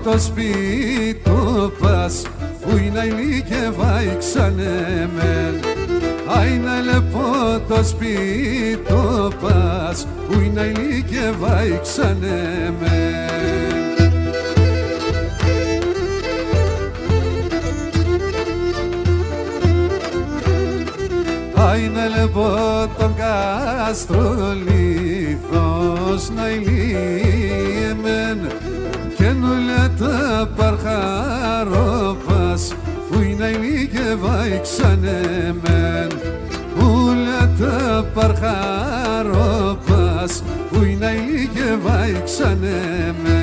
Το σπίτι του πας, που είναι η και βάιξανε μεν. Άι να λεπώ το σπίτι του πας, που είναι η και βάιξανε μεν. Άι να λεπώ τον καστρολίθος να ηλίεμεν, και νουλε τα παρχαρόπας, που είναι η και βάιξανε μεν. Ουλε τα παρχαρόπας, που είναι η και βάιξανε μεν.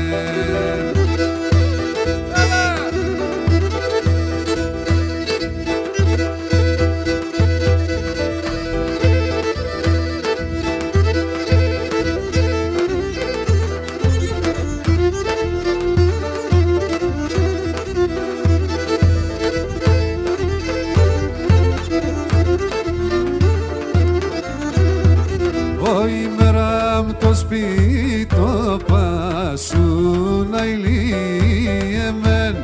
Σπίτο πάσου να ηλίεμεν,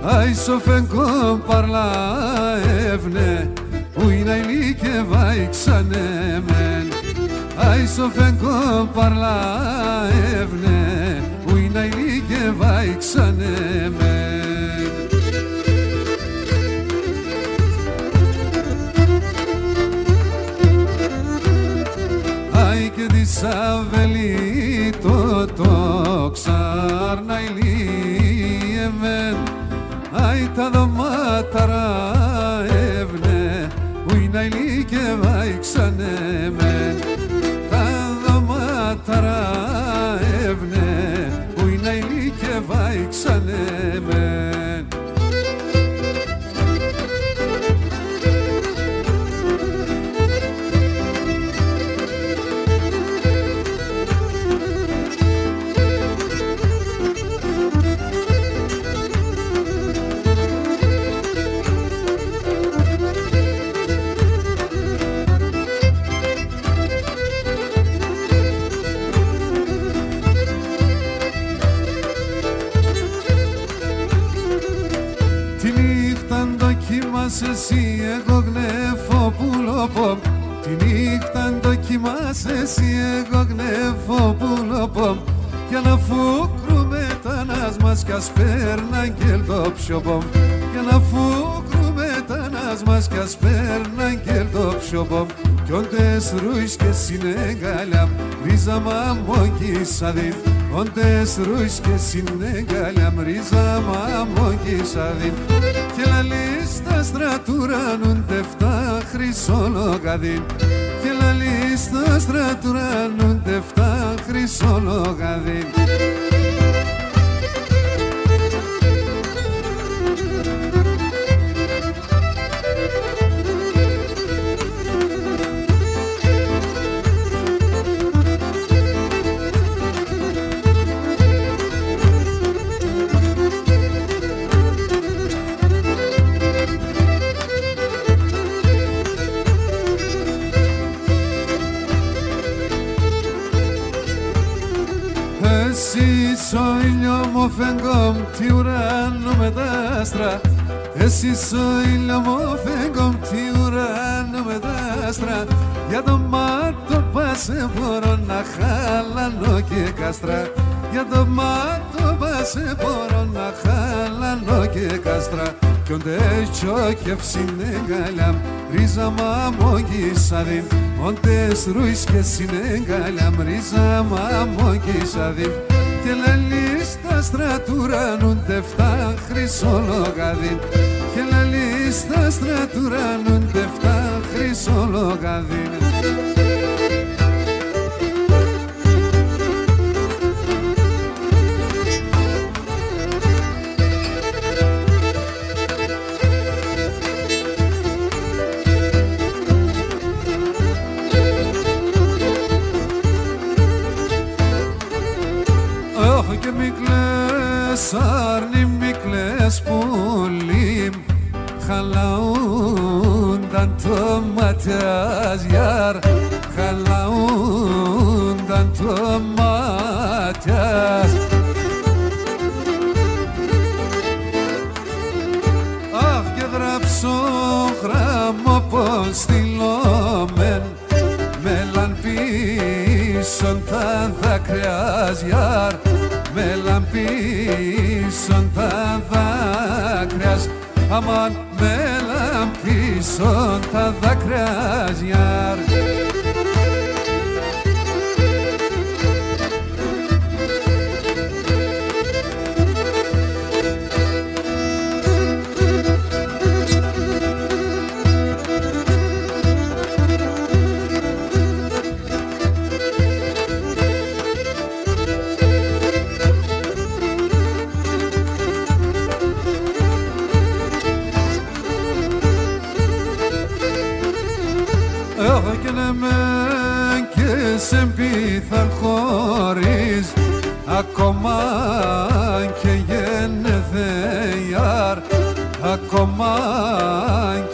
άι σοφενκό παρλαεύνε, που είναι ηλί και βάιξανε μεν. Άι σοφενκό παρλαεύνε, που είναι ηλί και βάιξανε μεν. Άι και της αβελή το ξάρνα ηλίεμεν, άι τα δωμάταρα εύνε, που είναι ηλί και βάιξανε μεν. Τα δωμάταρα εύνε, που είναι ηλί και βάιξανε μεν. Εσύ εγώ γνέφω πουλοπομ, τη νύχτα αν το κοιμάσαι εσύ εγώ γνέφω πουλοπομ, για να φούκρουμε τα νας μας κι ας πέρναν και το ψιοπομ, για να φούκρουμε τα νας μας κι ας πέρναν και το ψιοπομ, κι όντες ρούις και συνέγκαλιαμ ρίζα μαμόγκισαδιν, όντες ρούις και συνέγκαλιαμ ρίζα μαμόγκισαδιν, και λαλείς τα στρατουράνουν τεφτά χρυσολογαδίν, και λαλείς τα στρατουράνουν τεφτά χρυσολογαδίν. Εσείς ο ηλιομοφέγγομ τι ουράνο με τα άστρα, εσείς ο ηλιομοφέγγομ τι ουράνο με τα άστρα, για το μάτο πάσε μπορώ να χαλανώ και κάστρα, για το μάτο πάσε μπορώ να χαλανώ και κάστρα, κι όντες τσόκευ συνέγκαλιαμ ρίζα μαμόγκισαδιν, όντες ρούις και συνέγκαλιαμ ρίζα μαμόγκισαδιν, και λαλείς τα στρατουράνουν τεφτά χρυσολογαδίν, και λαλείς τα στρατουράνουν τεφτά χρυσολογαδίν. αρνη μικλές πουλίμ χαλαούνταν το ματιάς γιάρ χαλαούνταν το ματιάς. Αχ και γράψω γράμμο πως στείλομεν μέλαν πίσον τα δάκρυας γιάρ μέλαν πίσον τα δάκρυας αμάν μέλαν πίσον τα δάκρυας γιάρ. Και σε πίθα χωρίς ακόμα και γενεθέιαρ ακόμα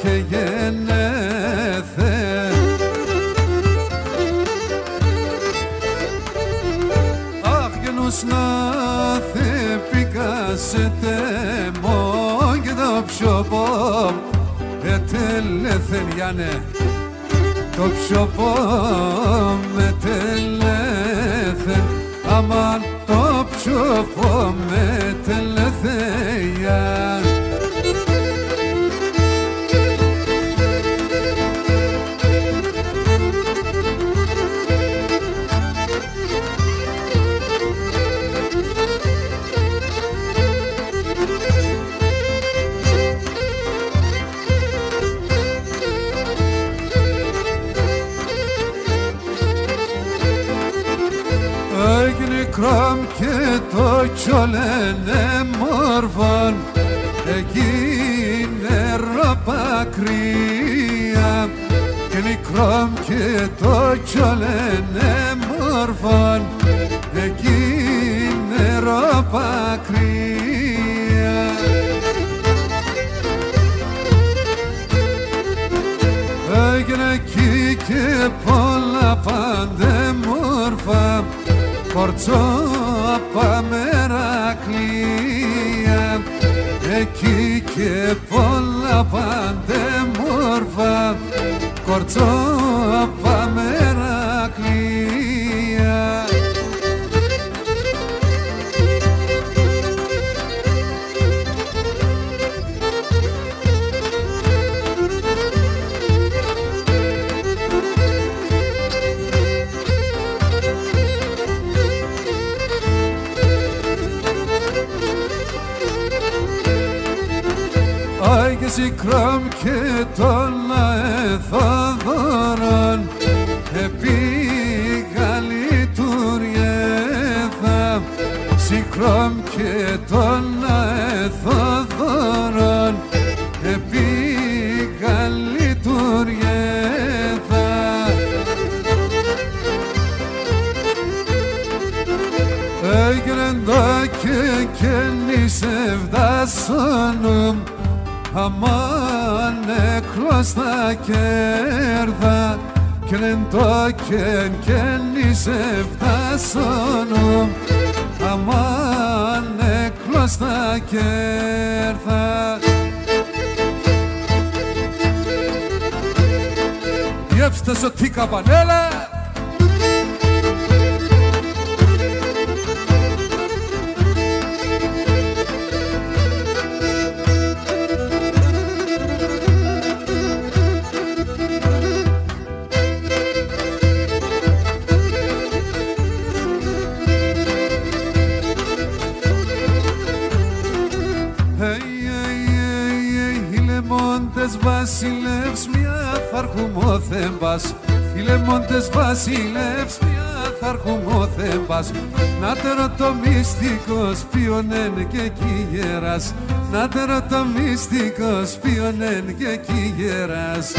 και γενέθε. Αχ γενούς να θε πικάσετε μόν και το πιο πόμ ετέλεθεν γιάνε το πιο πόμ ετέλεθεν αμάν το πιο πόμ ετέλεθεν. Κρόμ και το κιόλενε μόρφων έγινε ροπακρία και νικρόμ και το κιόλενε μόρφων έγινε ροπακρία. Έγινε εκεί και πολλά παντεμόρφα κορτσό απ' Μερακλία εκεί και πολλά παντεμόρφα κορτσό απ' Μερακλία. Και σικρόμ και τον αεθοδωρών επί Γαλιτουριέθα σικρόμ και τον αεθοδωρών επί Γαλιτουριέθα. Έγινεν τα και νησευδάσονομ αμάν εκλώστα κέρδα και νεν το και νησευδάσονομ αμάν εκλώστα κέρδα. Διέψτε σωτή καμπανέλα. Βασιλεύς μια θα έρχομαι ο Θέμπας, οι λεμόντες βασιλεύς μια θα έρχομαι ο Θέμπας. Να τε ρωτώ μυστικός ποιον εν και εκεί γέρας, να τε ρωτώ μυστικός ποιον εν και εκεί γέρας.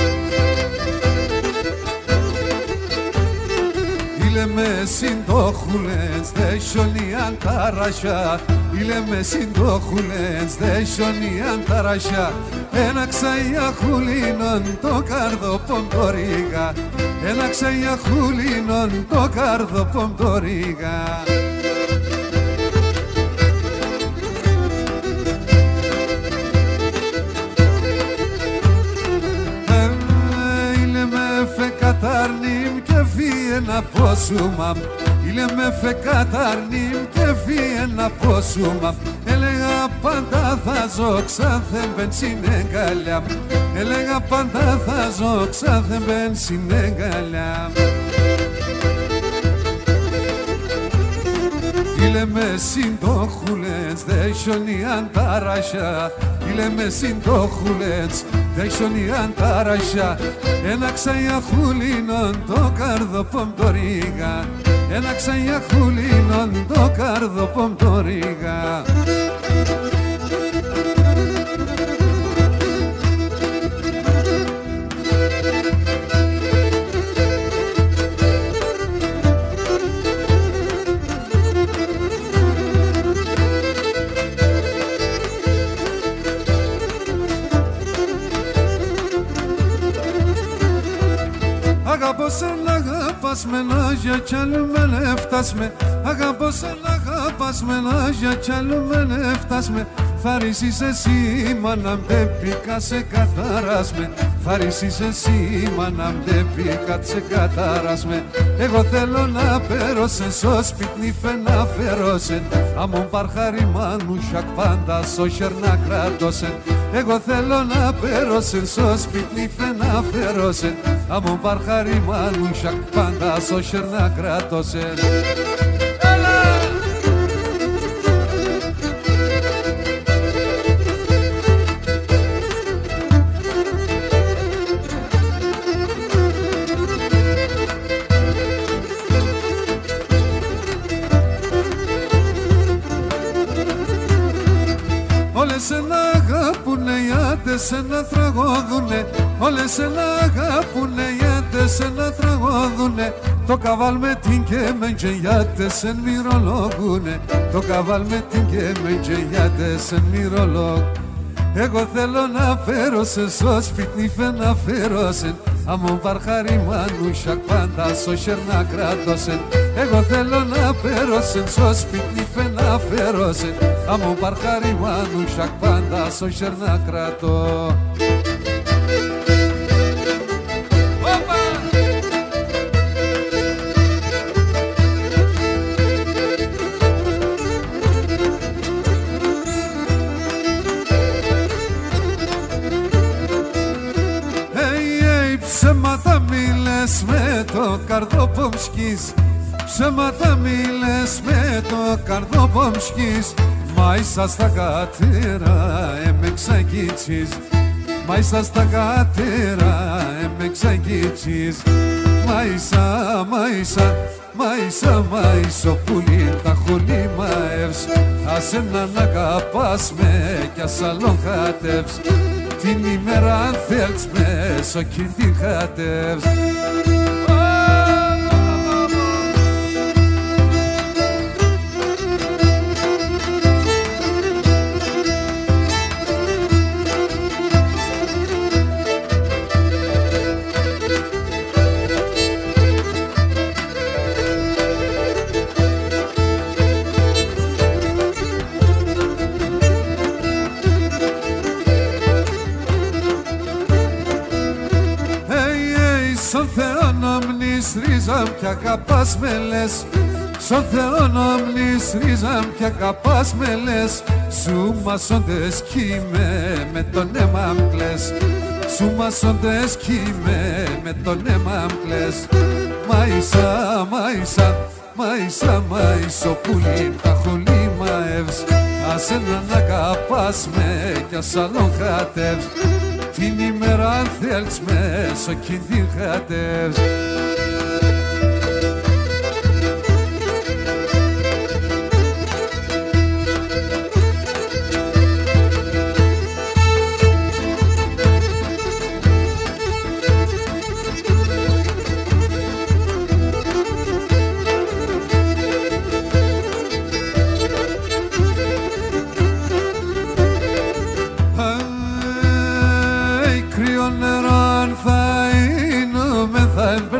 Οι Ileme sindokhulens de shonian tarasha Ileme sindokhulens de shonian tarasha Ένα ξaya khulinon to kardo pomdoriga Ένα ξaya khulinon to kardo pomdoriga Katarnim και φύγαινα πόσουμαμ Ήλε με φεκαταρνίμ και φύγαινα πόσουμαμ Έλεγα πάντα θα ζω ξάθεν μπενσινέγκαλιαμ Έλεγα πάντα θα ζω ξάθεν μπενσινέγκαλιαμ Ήλε με συντόχουλες δε σιωνιαν ταρασιά Ήλε με συντόχουλες δε σιωνιαν ταρασιά Ένα ξaya khulinon to kardo pomdoriga Ένα ξaya khulinon to kardo pomdoriga Αγαπώ σένα αγαπάς με νάγια κι άλλου με νεύτας με Αγαπώ σένα αγαπάς με νάγια κι άλλου με νεύτας με Φαρίσεις εσύ μάνα μ' πήκα σε κατάρας με Φαρίσεις εσύ μάνα μ' πήκα σε κατάρας με Εγώ θέλω να πέρωσεν στο σπίτι να φέρωσεν Αμον παρχάρι μάνουσιακ πάντα στο χερνά κράτωσεν Εγώ θέλω να πέρωσεν στο σπίτι να φέρωσεν Αμον παρχάρι μάνουσιακ πάντα στο χερνά κράτωσεν Όλες ένα αγαπουνε οι άντες ένα τραγώδουνε Όλες ένα αγαπουνε οι άντες ένα τραγώδουνε Το καβάλ με την και με οι άντες εν μυρολογούνε Το καβάλ με την και με οι άντες εν μυρολογ Εγώ θέλω να φέρωσεν στο σπίτι να φέρωσεν Αμον παρχάρι μάνουσιακ πάντα στο χερνά κράτωσεν Εγώ θέλω να φέρωσεν στο σπίτι να φέρωσεν Αμον παρχάρι μάνουσιακ πάντα στο χερνά κράτω Ψέματα μίλες με το καρδόπομσκis Ψέματα μίλες με το καρδόπομσκis Μάισα στα κατέρα με ξαγίτσις Μάισα στα κατέρα με ξαγίτσις Μάισα, μάισα, μάισα, μάισο πουλί τα χολίμαευς Άσε να αγαπάς με κι ας άλλον χάτευς Την ημέρα αν θέλεις μέσω κι την χάτευς Στον Θεό νομνείς ρίζαμ κι αγαπάς με λες Στον Θεό νομνείς ρίζαμ κι αγαπάς με λες Σου μασόντες κι με τον αίμα μ' κλαις Σου μασόντες κι με τον αίμα μ' κλαις Μάισα, μάισα, μάισα, μάισο πουλί τα χολίμαευς Άσε να αγαπάς με κι ας άλλον χάτευς Την ημέρα αν θέλεις μέσω κι την χάτευς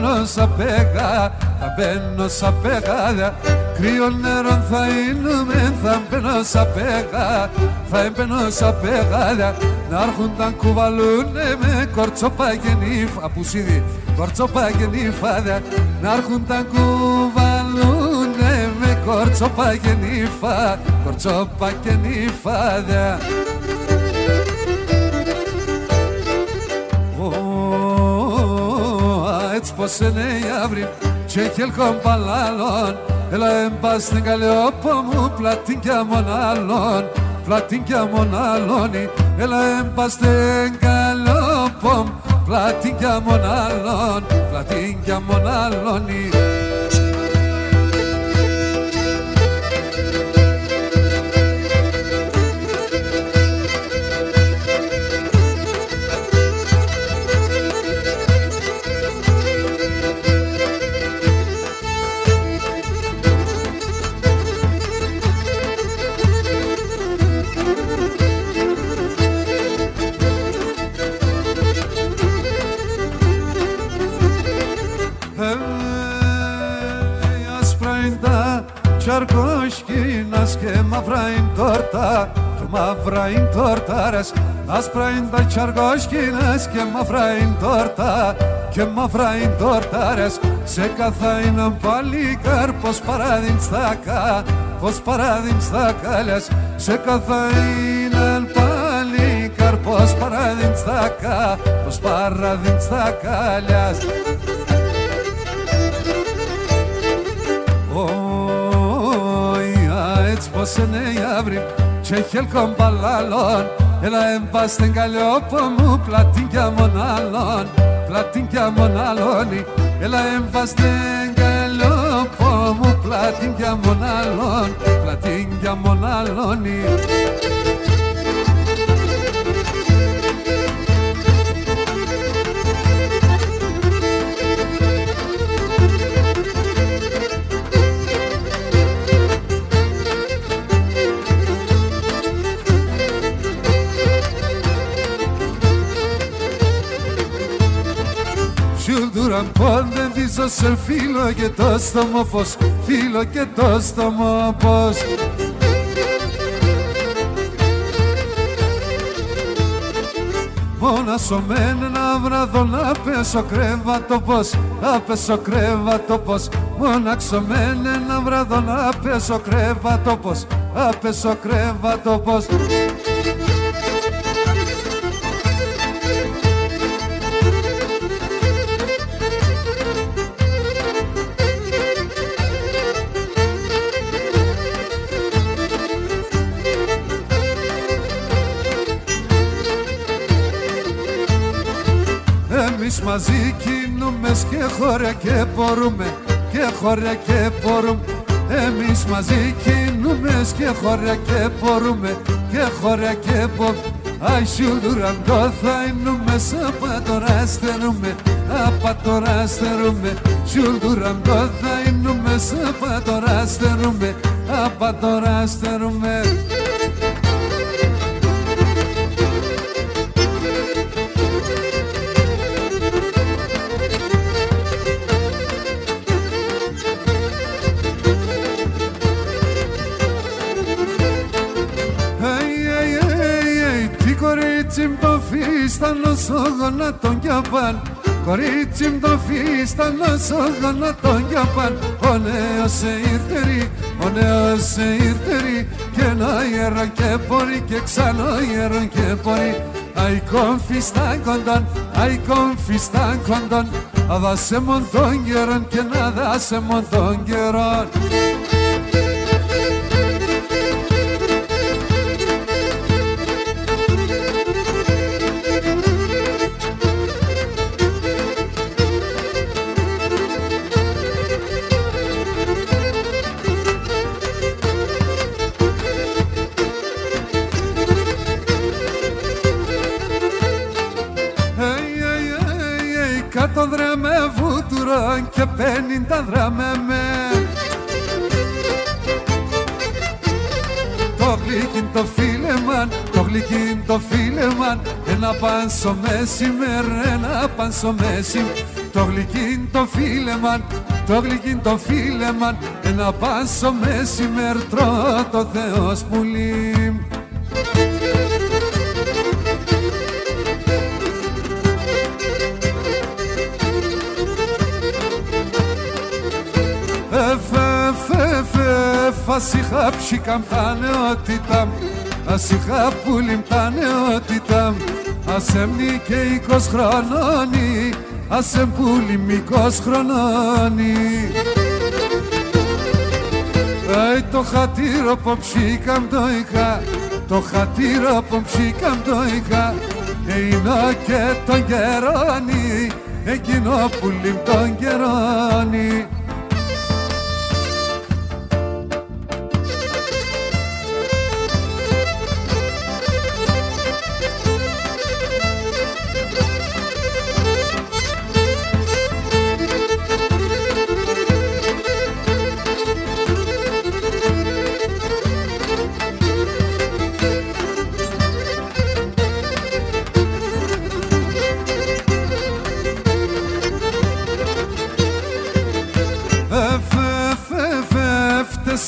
μπαίνω σαν πέγα, θα μπαίνω σαν πέγα. Κρύο νερό θα είναι, θα μπαίνω σαν πέγα, θα μπαίνω σαν πέγα. Να έρχουν τα κουβαλούνε με κορτσόπα και νύφα, πουσίδι, κορτσόπα και νύφα. Να έρχουν τα κουβαλούνε με κορτσόπα και νύφα, κορτσόπα και νύφα. Έτσι πως είναι η αύρη και χελκόν παλάλων. Έλα έμπα στην Καλλιόπο μου πλατίνκια μονάλλον, πλατίνκια μονάλλονι. Έλα έμπα στην Καλλιόπο μου πλατίνκια μονάλλον, πλατίνκια μονάλλονι. Τσαρκόσκινας και μαύρα είναι τόρτα, και μαύρα είναι τόρταρες. Άσπρα είναι τα τσαρκόσκινας και μαύρα είναι τόρτα, και μαύρα είναι τόρταρες. Σε καθά είναι παλικάρ, πως παράδειν στάκα, πως παράδειν στάκα λες. Σε καθά είναι παλικάρ, πως παράδειν στάκα, πως παράδειν στάκα λες. Έτσι πως είναι η αύρη και χελκόν παλάλων. Έλα έμπα στην Καλλιόπο μου πλατίνκια μονάλλον, πλατίνκια μονάλλονι. Έλα έμπα στην Καλλιόπο μου πλατίνκια μονάλλον, πλατίνκια μονάλλονι. Πόντε δίζω σε φίλο και το στομό πως, φίλο και το στομό πως. Μόνα σωμένε να βραδώ να πέσω κρέβατο πως, να πέσω κρέβατο πως. Μόνα ξωμένε να βραδώ να πέσω κρέβατο πως, να πέσω κρέβατο πως. Εμείς μαζί κινούμες και χωρя και μπορούμε, και χωρя και μπορούμε. Εμείς μαζί κινούμες και χωρя και μπορούμε, και χωρя και μπορούμε. Αι σιουλουραν το θα είνουμε, απα τώρα στερούμε, απα τώρα στερούμε. Σιουλουραν το θα είνουμε, απα τώρα στερούμε, απα τώρα στερούμε. Κορίτσι μ' το φίστανο σόγωνα τον γιαπάν, κορίτσι μ' το φίστανο σόγωνα τον γιαπάν. Ο νέος σε ήρτερη, ο νέος σε ήρτερη, και ένα ιερον και μπορεί και ξανά ιερον και μπορεί. Αι κομφιστάν κοντών, αι κομφιστάν κοντών, να δάσε μον τον καιρόν και να δάσε μον τον καιρόν. Κάτω δρέμε βούτουρο και 50 δράμε με. Το γλυκίν το φίλεμαν, το γλυκίν το φίλεμαν. Ένα πάνσο μεσημέρ, ένα πάνσο μεσημέρ. το γλυκίν το φίλεμαν, το γλυκίν το φίλεμαν, ένα πάσο μεσημέρτρο το Θεός πουλί. Ας είχα ψήκαμ τα νεότητα, ας είχα πουλήμ τα νεότητα, ας έμνη και 20 χρονώνει, ας εμπούλημ 20 χρονώνει. Το χατήρο που ψήκαμ το είχα, το χατήρο που ψήκαμ το είχα, είναι και τον καιρώνει, εκείνο πουλήμ τον καιρώνει.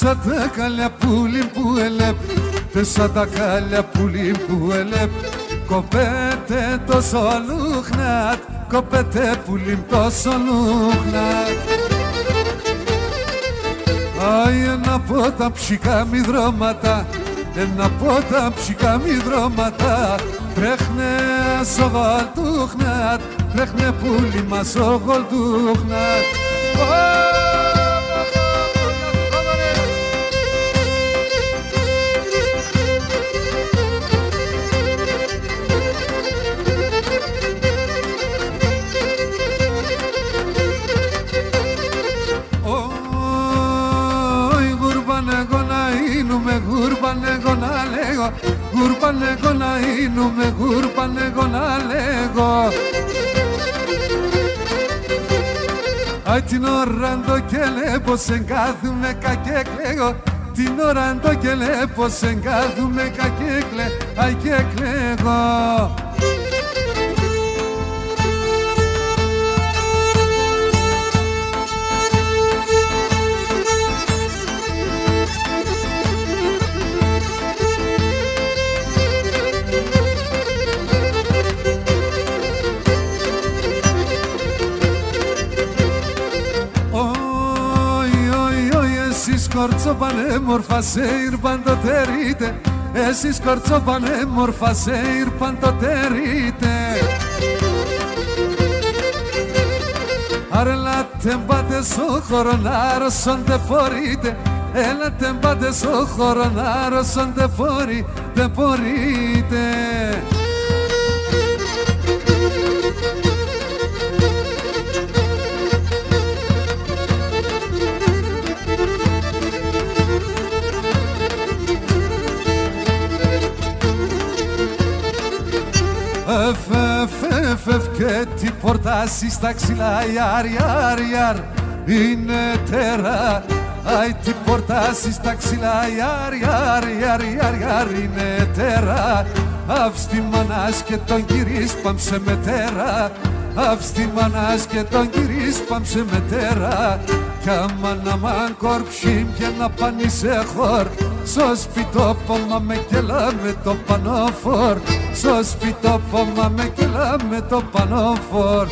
Σαν τα καλιά πουλί που ελέπ, σαν τα καλιά πουλί που ελέπ, κοπέτε τόσο λούχνατ, κοπέτε πουλί τόσο λούχνατ. Αι, ένα από τα ψικά μυδρώματα, ένα από τα ψικά μυδρώματα, τρέχνε στο γολτούχνατ, τρέχνε πουλί μας στο γολτούχνατ. Γούρπαν εγώ να λέγω, γούρπαν εγώ να είνουμε, γούρπαν εγώ να λέγω. Αι, την ώρα το κελέ πως εγκάθουμε κακέ κλαίγω, την ώρα το κελέ πως εγκάθουμε κακέ κλαίγω, αι και κλαίγω. Κορτσοπανέμορφα σε ήρπαν το τερίτε, εσείς κορτσοπανέμορφα σε ήρπαν το τερίτε. Άρα ελάτε μπάτε στο χώρο να ρωσόντε μπορείτε, έλατε μπάτε στο χώρο να ρωσόντε μπορείτε. Και τι πορτάσεις στα ξυλά, ιαρ, ιαρ, ιαρ, είναι τέρα. Αι, τι πορτάσεις στα ξυλά, ιαρ, ιαρ, ιαρ, ιαρ, ιαρ, είναι τέρα. Αυστι μανάς και τον κυρίς πάμψε με τέρα, αυστι μανάς και τον κυρίς πάμψε με τέρα. Κι άμα να μαν κορψίμ και να πάνει σε χωρ, στο σπιτόπωμα με κελά με το πανόφορ, στο σπιτόπωμα με κελά με το πανόφορ.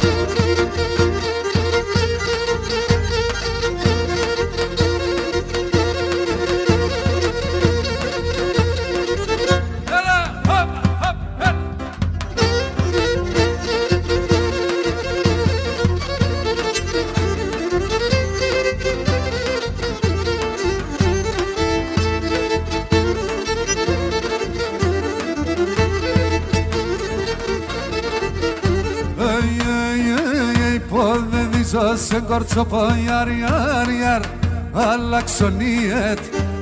Σε κορτσοπό ιαρ, ιαρ, ιαρ, αλλαξονίετ.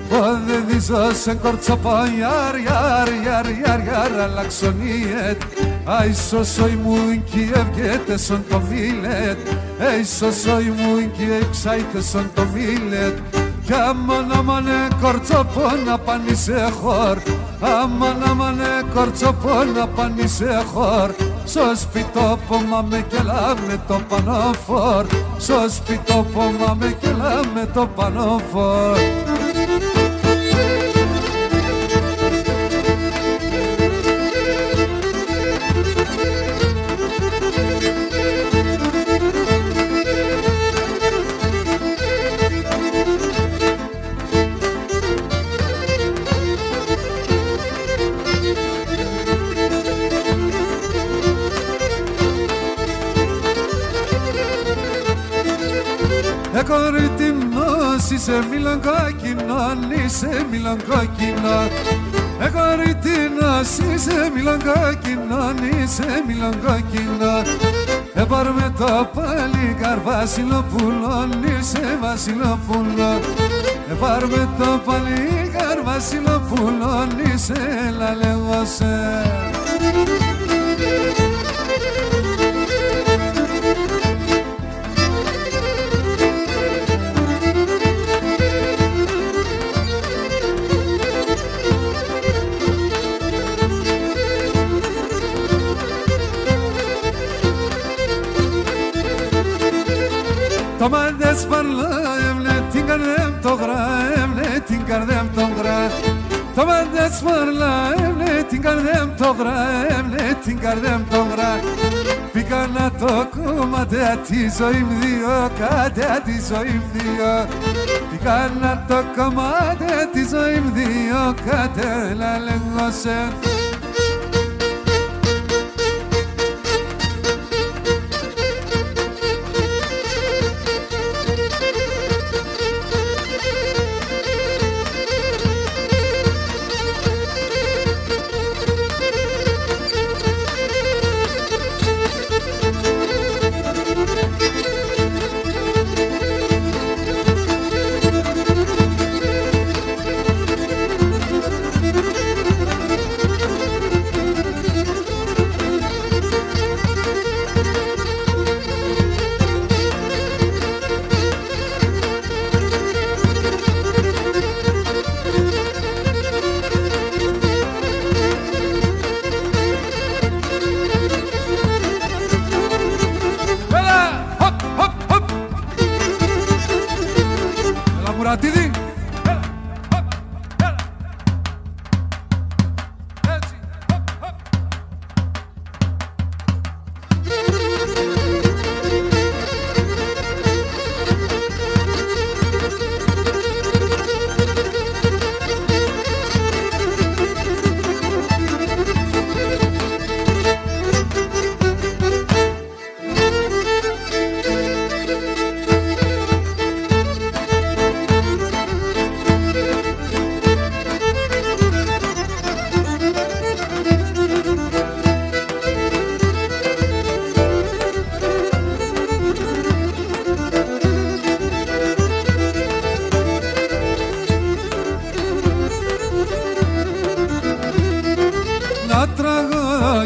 Πόδε δίζω σε κορτσοπό ιαρ, ιαρ, ιαρ, ιαρ, ιαρ, αλλαξονίετ. Αι σωσόι μου κι ευγέτε σον το μίλετ, αι σωσόι μου κι εξάιτε σον το μίλετ. Κι άμα να μανε κορτσοπό να πάνει σε χωρ, άμα να μανε κορτσοπό να πάνει σε χωρ, στο σπιτό πομάμε κι έλα με το πανοφόρ, στο σπιτό πομάμε κι έλα με το πανοφόρ. Κοριτινός είσαι μιλαγκάκινον, είσαι μιλαγκάκινον. Κοριτινός είσαι μιλαγκάκινον, είσαι μιλαγκάκινον. Πάρουμε το παλικάρ Βασιλοπούλον, είσαι Βασιλοπούλον. Πάρουμε το παλικάρ Βασιλοπούλον, είσαι λαλεγωσέ. Το μάντες παρλά, έμνε την καρδέμ το γρά, έμνε την καρδέμ το γρά. Το μάντες παρλά, έμνε την καρδέμ το γρά, έμνε την καρδέμ το γρά. Πήγα να το κομμάτι τη ζωή μου δύο, κάτι τη ζωή μου δύο. Πήγα να το κομμάτι τη ζωή μου δύο, κάτι λαλεγωσέ. Muratidi.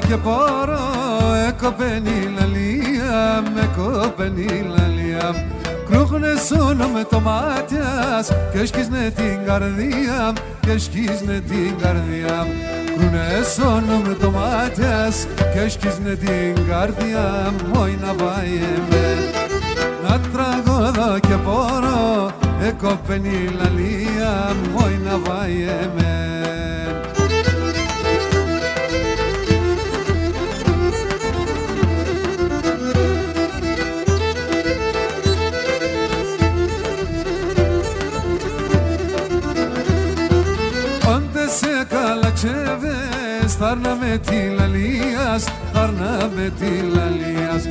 Και πάρω εκοπένει λαλία, με κοπένει λαλία. Κρούχνε σώνω με το μάτιας και σκίσνε την καρδία, και σκίσνε την καρδία. Κρούχνε σώνω με το μάτιας και σκίσνε την καρδία, μόι να βάιεμαι. Να τραγωδώ και πάρω εκοπένει λαλία, μόι να βάιεμαι. Θάρνα με τη λαλίας, θάρνα με τη λαλίας.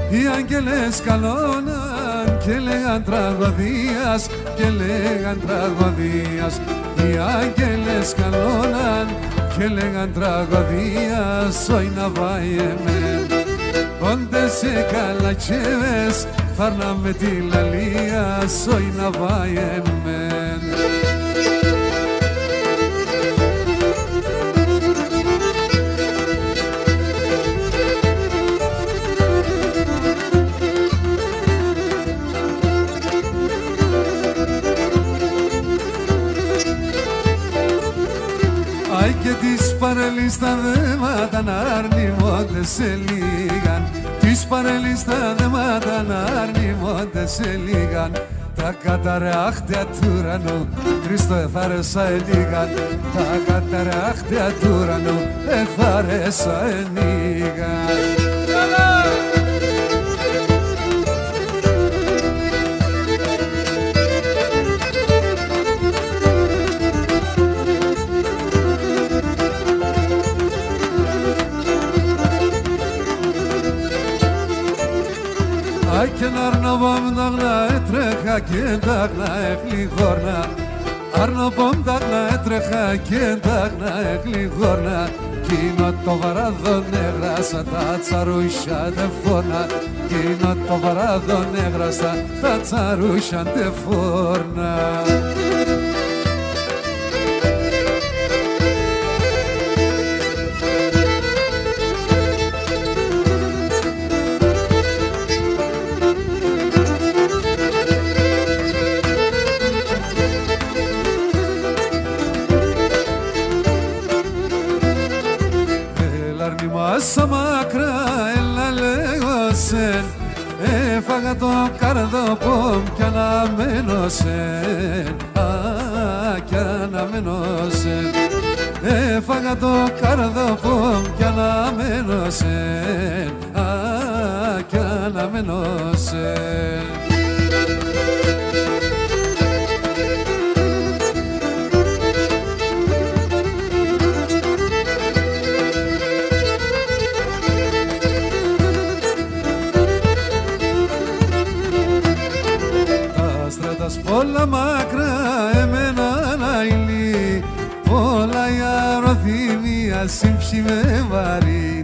Οι άγγελες καλώναν και λέγαν τραγωδίας, και λέγαν τραγωδίας. Οι άγγελες καλώναν και λέγαν τραγωδίας, όι να βάιεμεν. Όντες σε καλατσέβες, θάρνα με τη λαλίας, όι να βάιεμεν. Και της παρελίας παρέλεις τα δέματα να αρνημόνται σε λίγαν. Τις παρέλεις τα δέματα να αρνημόνται σε λίγαν. Τα καταράχτια του ουρανού Χριστό εθάρεσα ελίγαν. Τα καταράχτια του ουρανού εθάρεσα ελίγαν. Και να αρνοβόμ τάγνα έτρεχα και τάγνα εγλιγόρνα. Αρνοβόμ τάγνα έτρεχα και τάγνα εγλιγόρνα. Κείνο το βαράδο νεγράσα τα τσαρούσια τε φόρνα. Κείνο το βαράδο νεγράσα τα τσαρούσια τε φόρνα. Άσα μακρά έλα λέγω σεν. Έφαγα το καρδοπόμ κι αναμένω σεν. Κι αναμένω σεν. Έφαγα το καρδοπόμ κι αναμένω σεν. Κι αναμένω σεν. Πολλά μακρά εμένα να ηλί, πολλά η αρωθυμία σύμψη με βαρύ.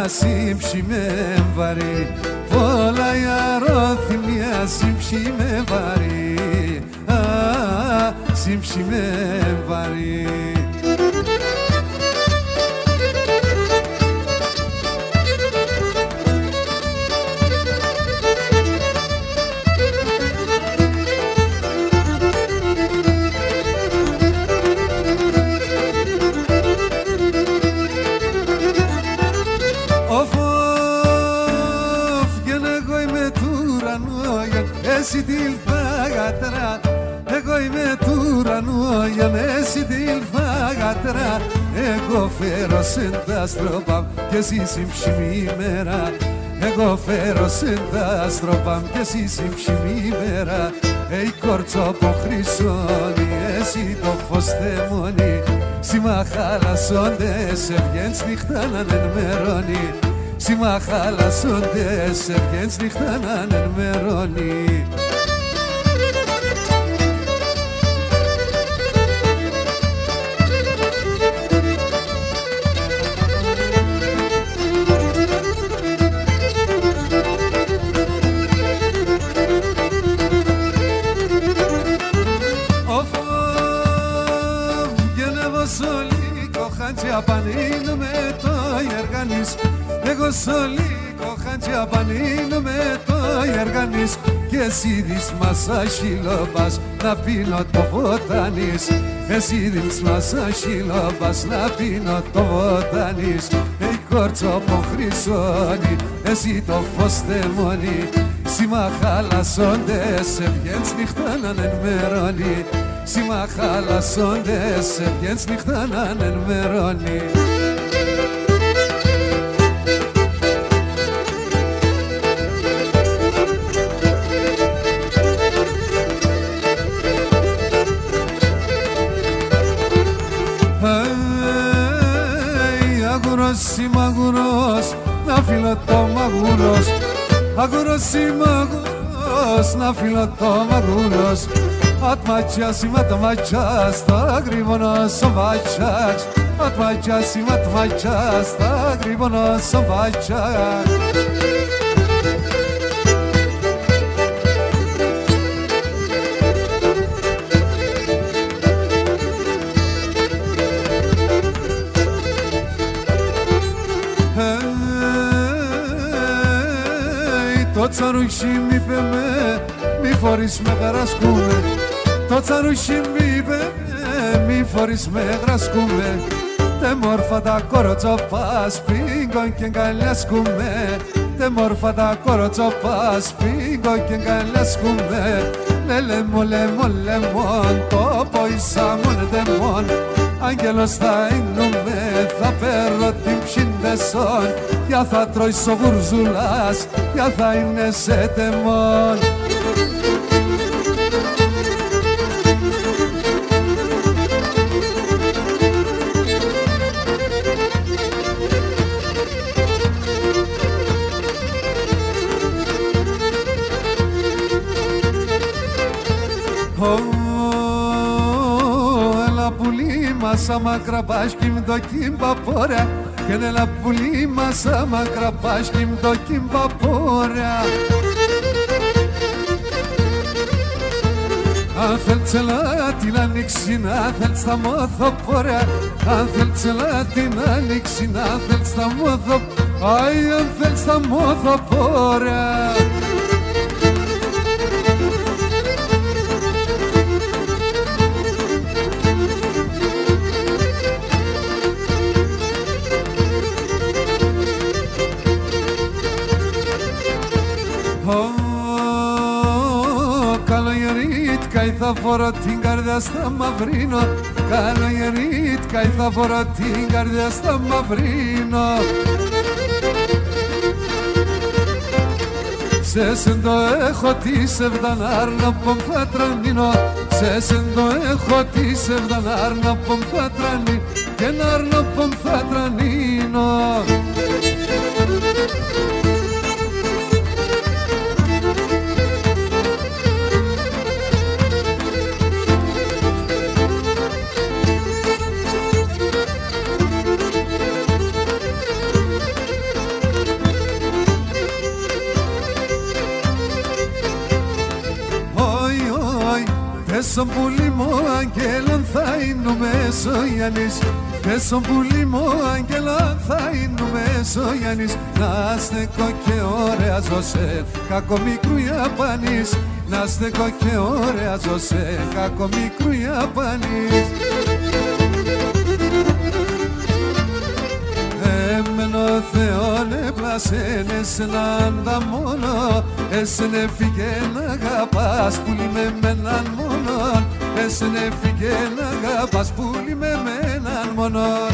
Σύμψη με βαρύ, πολλά η αρωθυμία σύμψη με βαρύ. Σύμψη με βαρύ. Εσύ τυλφάγατρα, εγώ είμαι του ουρανού, για εσύ τυλφάγατρα. Εγώ φέρω σεν τα στροπάμ και εσύ συμψημή μέρα. Εγώ φέρω σεν τα στροπάμ και εσύ συμψημή μέρα. Η κορτσόπο χρυσώνει, εσύ το φως θεμώνει. Σήμα χαλασσόντες, σε βγαίνεις νύχτα να ενημερώνει. Σήμα χαλασσόντες, σε βγαίνεις νύχτα να ενημερώνει. Απανίνω με το Ιεργάνης. Εγώ σολίκο χάντια πανίνω με το Ιεργάνης. Και εσύ δεις μας αχυλόπας να πίνω το βοτάνης. Εσύ δεις μας αχυλόπας να πίνω το βοτάνης. Η κορτσόπο χρυσώνει, εσύ το φως θεμώνει. Σήμα χαλασσόντες, σε βγαίνεις νύχτα να ενημερώνει. Σήμα χαλασσόντες, σε βγαίνεις νύχτα να ενημερώνει. Αγουρός είμαι αγουρός, να φύλλω το μαγουρός. Αγουρός είμαι αγουρός, να φύλλω το μαγουρός. Atmaças im atmaças ta gribono sovaças. Atmaças im atmaças ta gribono sovaças. Το τσαρούχι μ' είπε μη φορείς με γρασκούμε. Το τσαρούχι μ' είπε μη φορείς με γρασκούμε. μόρφα τα κοροτσοπά σπίγκον και γκαλιάσκουμε. Τε μόρφα τα κοροτσοπά σπίγκον και γκαλιάσκουμε. Λέμον, λέμον, λέμον, το ποίσα μον δεμόν. Άγγελος θα είνουμε, θα παίρνω την ψυντεσόν. Για θα τρώει ο γουρζουλάς, για θα είναι σε τεμόν. Έλα πουλί μας άμα κραπάς κι μ' το κύμπα-πόρια. Και έλα πουλί μας άμα κραπάς κι μ' το κύμπα-πόρια. Αν θέλεις έλα την ανοίξει, να θέλεις τα μόθο-πόρια. Αν θέλεις έλα την ανοίξει, να θέλεις τα μόθο. Αι, αν θέλεις τα μόθο-πόρια. Καλογερίτκα θα φορώ την καρδιά στα μαυρίνο. Καλογερίτκα θα φορώ την καρδιά στα μαυρίνο. Σε σεν το έχω τη σεβδανάρνα πομφατρανίνο. Σε σεν το έχω τη σεβδανάρνα πομφατρανίνο. Και νάρνα πομφατρανίνο. Τέσσον πουλί μου αγγέλων θα είνουμε Σογιάννης. Τέσσον πουλί μου αγγέλων θα είνουμε Σογιάννης. Να στεκώ και ωραία ζωσέ κακομικρού Ιαπάνης. Να στεκώ και ωραία ζωσέ κακομικρού Ιαπάνης. Εμένω Θεόν έπλασεν εσέναν τα μόνο. Εσένε φύγε να αγαπάς πουλί με μέναν μόνον. Εσένε φύγε να αγαπάς πουλί με μέναν μόνον.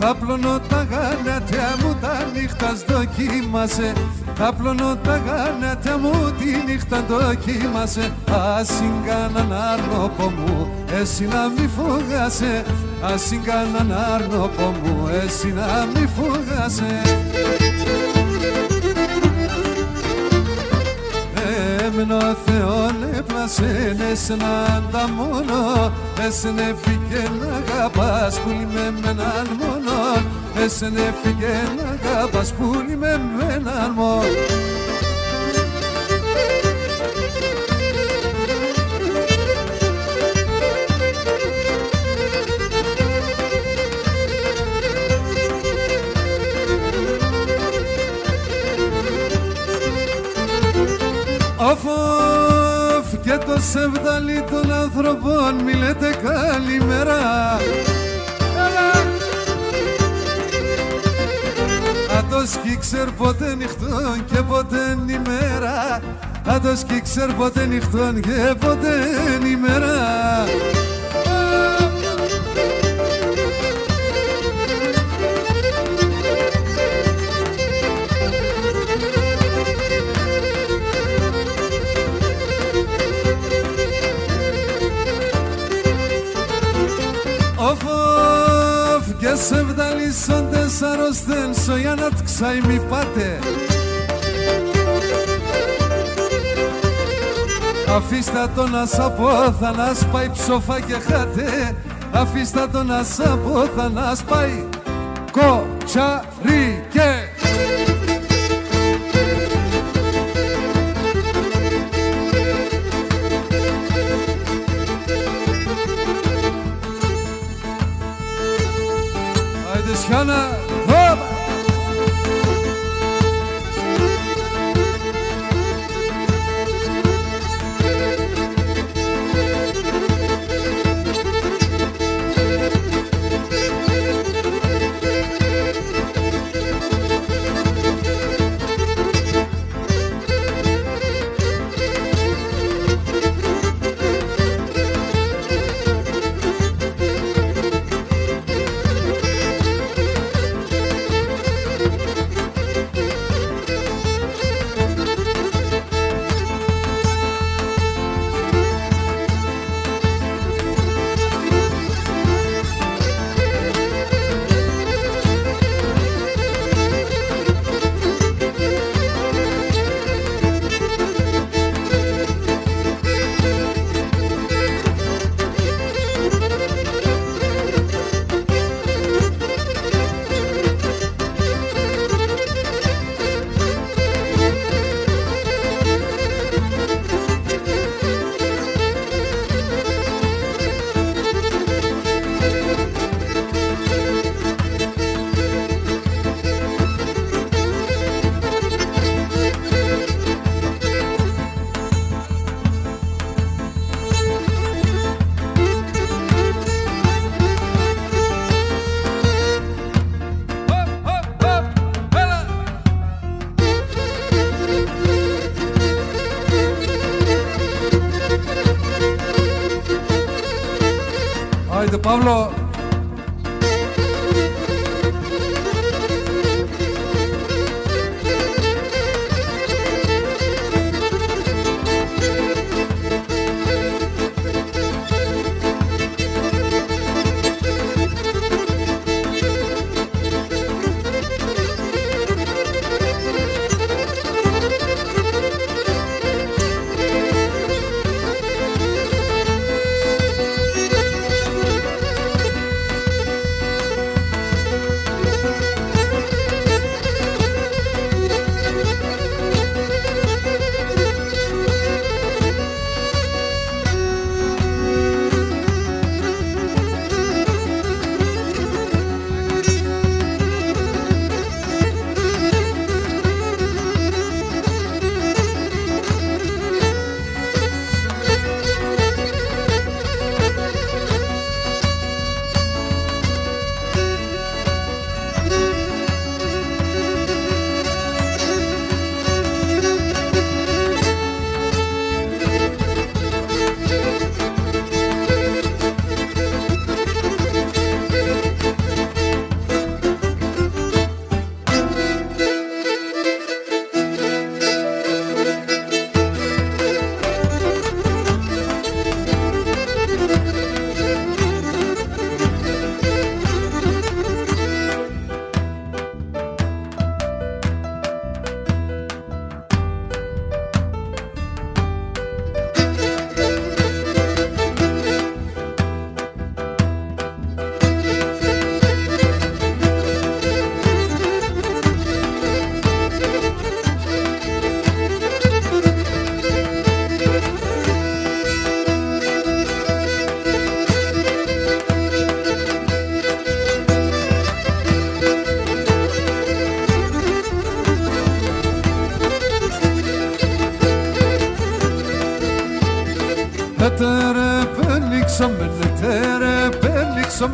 Θα πλώνω τα γανάτια μου τα νύχτα δοκίμασε. Θα πλώνω τα γανάτια μου τη νύχτα δοκίμασε. Ας συγκάναν άρνοπο μου, εσύ να μη φοβάσαι. Ας συγκάναν άρνοπο μου, εσύ να μη φοβάσαι. Έμενο Θεόν έπλασεν εσέναν τα μόνο. Εσένε φύγε να αγαπάς πουλί με μέναν μόνον. Εσένε φύγε να αγαπάς πουλί με μέναν μόνον. Αφοφ και το σεβδαλί των άνθρωπων μη λέτε καλημέρα. Ατος κι ξέρ ποτέ νυχτών και ποτέ ημέρα. Ατος κι ξέρ ποτέ νυχτών και ποτέ ημέρα. Και σε βδαλίσσοντες αρρωστένσω για να τξάει μη πάτε. Αφήστε το να σ' απόθα να σπάει ψοφά και χάτε. Αφήστε το να σ' απόθα να σπάει κοτσαρίκε. Λουτσιάνα, όπα! Άιντε Παύλο!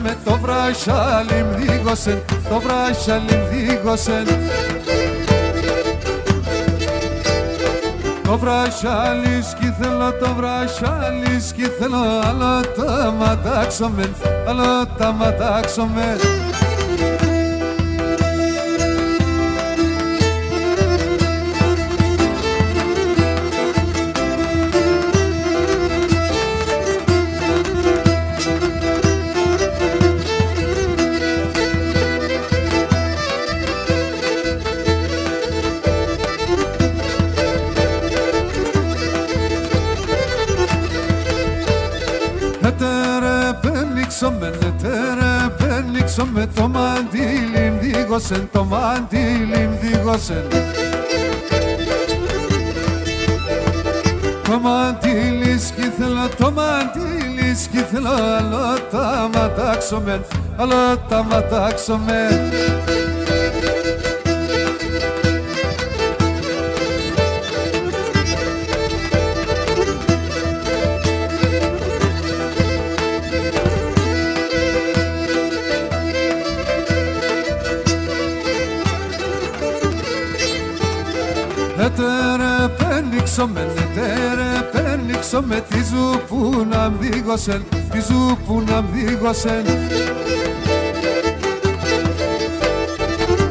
Με το βρασάλι μδίγωσεν, το βρασάλι μδίγωσεν. Το βρασάλι σκήθελω, το βρασάλι σκήθελω, αλλά τα ματάξομεν, αλλά τα ματάξομεν. Με το μαντίλι μδίγωσεν, το μαντίλι μδίγωσεν. Το Το μαντήλι σκήθελα, το μαντήλι σκήθελα, άλλο τα ματάξομαι, άλλο τα ματάξομαι. Έτερε πένιξομαι, έτερε πένιξομαι, τη ζου που να μ' δίγωσεν, τη ζου που να μ' δίγωσεν.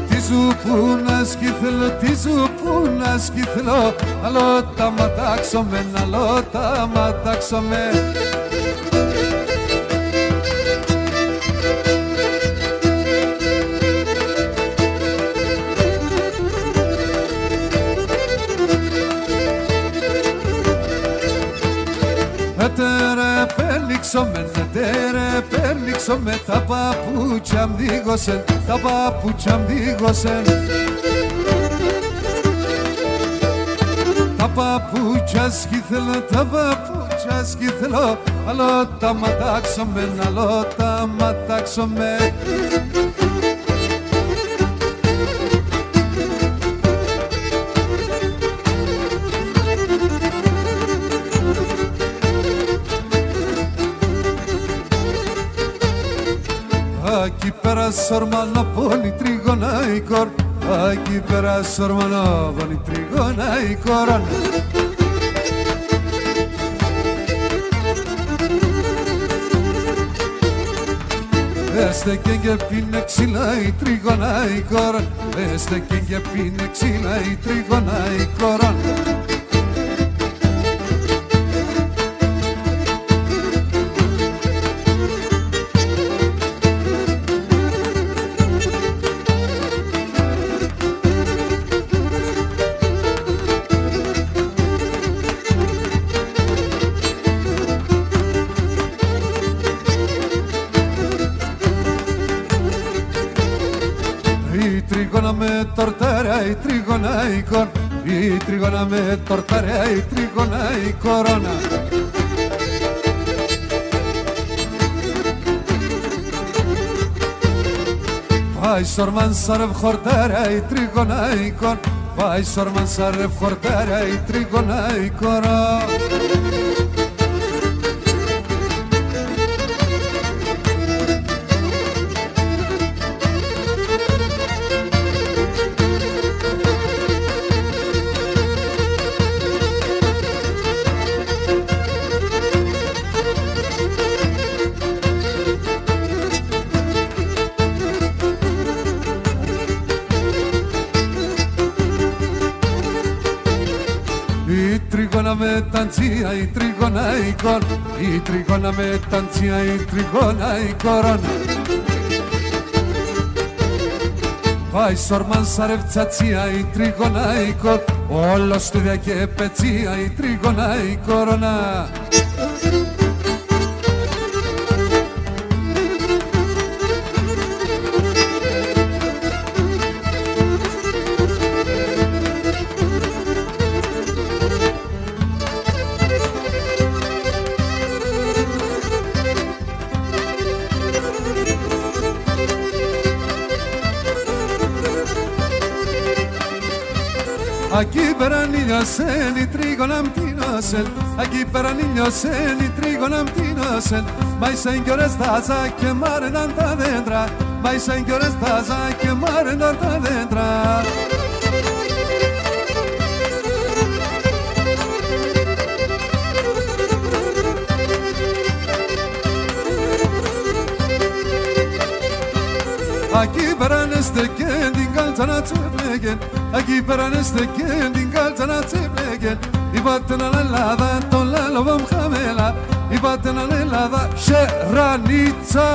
Τη ζου που να σκήθελω, τη ζου που να σκήθελω, άλλο τα ματάξομαι, άλλο τα ματάξομαι. Έτερε πέρνιξομαι, τα παπούτσια μ' δίγωσεν, τα παπούτσια μ' δίγωσεν. Τα παπούτσια σκήθελα, τα παπούτσια σκήθελα, άλλο τα ματάξομαι, άλλο τα ματάξομαι. Εκεί πέρα σορμανά πόνι τρίγωνα η κορ, εκεί πέρα σορμανά πόνι τρίγωνα η κορ. Έστε και πίνε ξύλα η τρίγωνα η κορ, έστε και πίνε ξύλα η τρίγωνα η κορ. Η τρίγωνα με τορταρά, η τρίγωνα η κορ, η τρίγωνα με τορταρά, η τρίγωνα η κορώνα. Vai sorman sarv khordara i trigona i kor, vai sorman sarv khordara i trigona i kora. Η τρίγωνα με ταντσία, η τρίγωνα η κορ, η τρίγωνα με ταντσία, η τρίγωνα η κορώνα. Vai sorman sarev tsatsία, η τρίγωνα η κορ, όλο στούδια και πετσία, η τρίγωνα η κορώνα. Aquí πέρα νιώσεν η τρίγωνα μ' τίνωσεν, aquí πέρα νιώσεν η τρίγωνα μ' τίνωσεν. Mai se închiorestaza che mare n-anta dentro, mai se închiorestaza che mare n-anta dentro. Aquí πέρα νεστεκεν την κάλτσα να τσεπλέγεν, aquí πέρα νεστεκεν την κάλτσα να τσεπλέγεν. Είπατε να Ελλάδα, τον λάλοβο μ' χαμέλα, είπατε να Ελλάδα, σερανίτσα.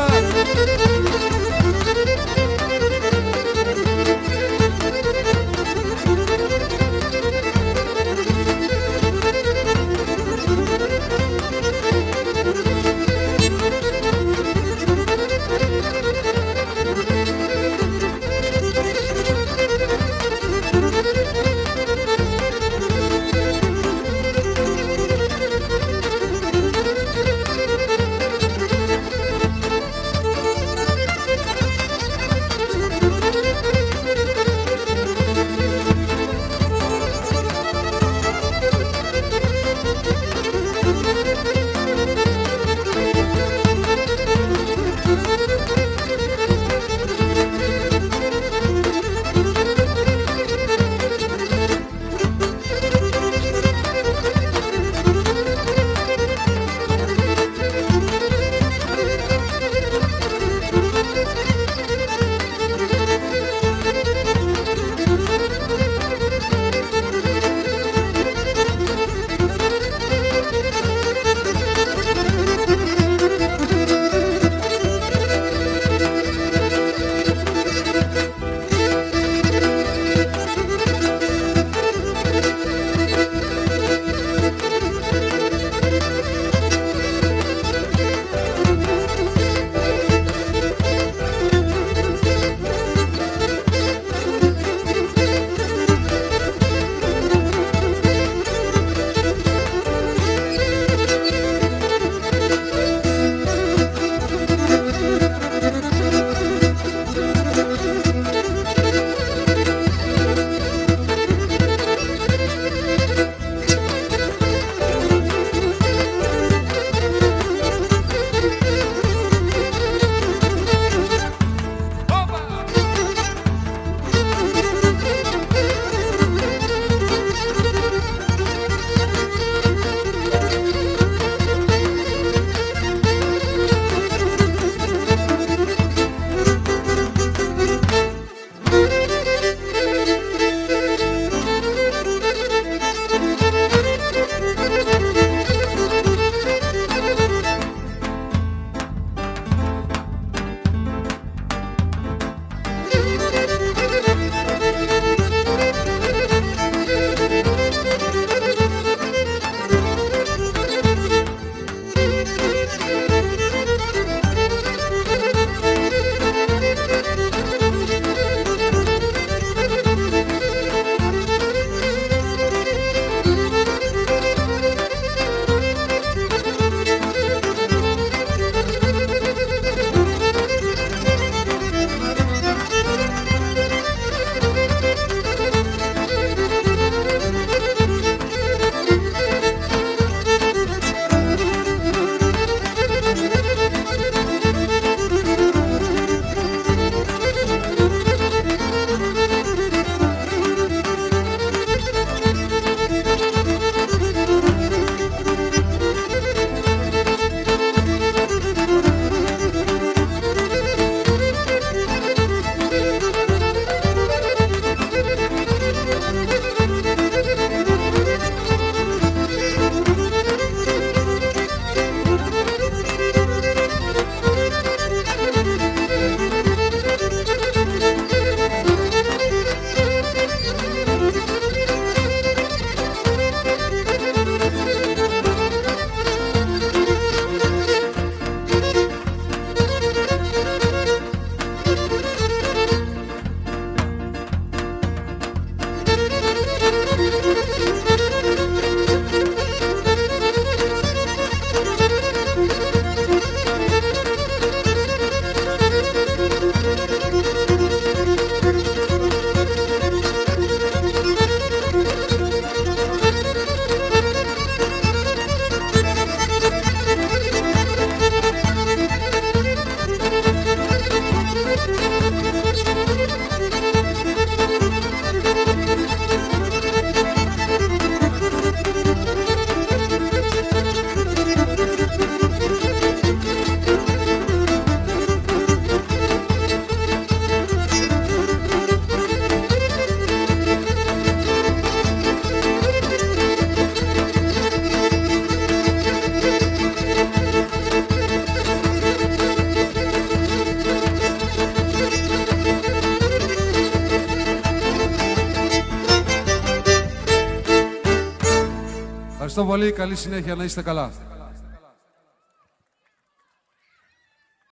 Ευχαριστώ πολύ. Καλή συνέχεια. Να είστε καλά.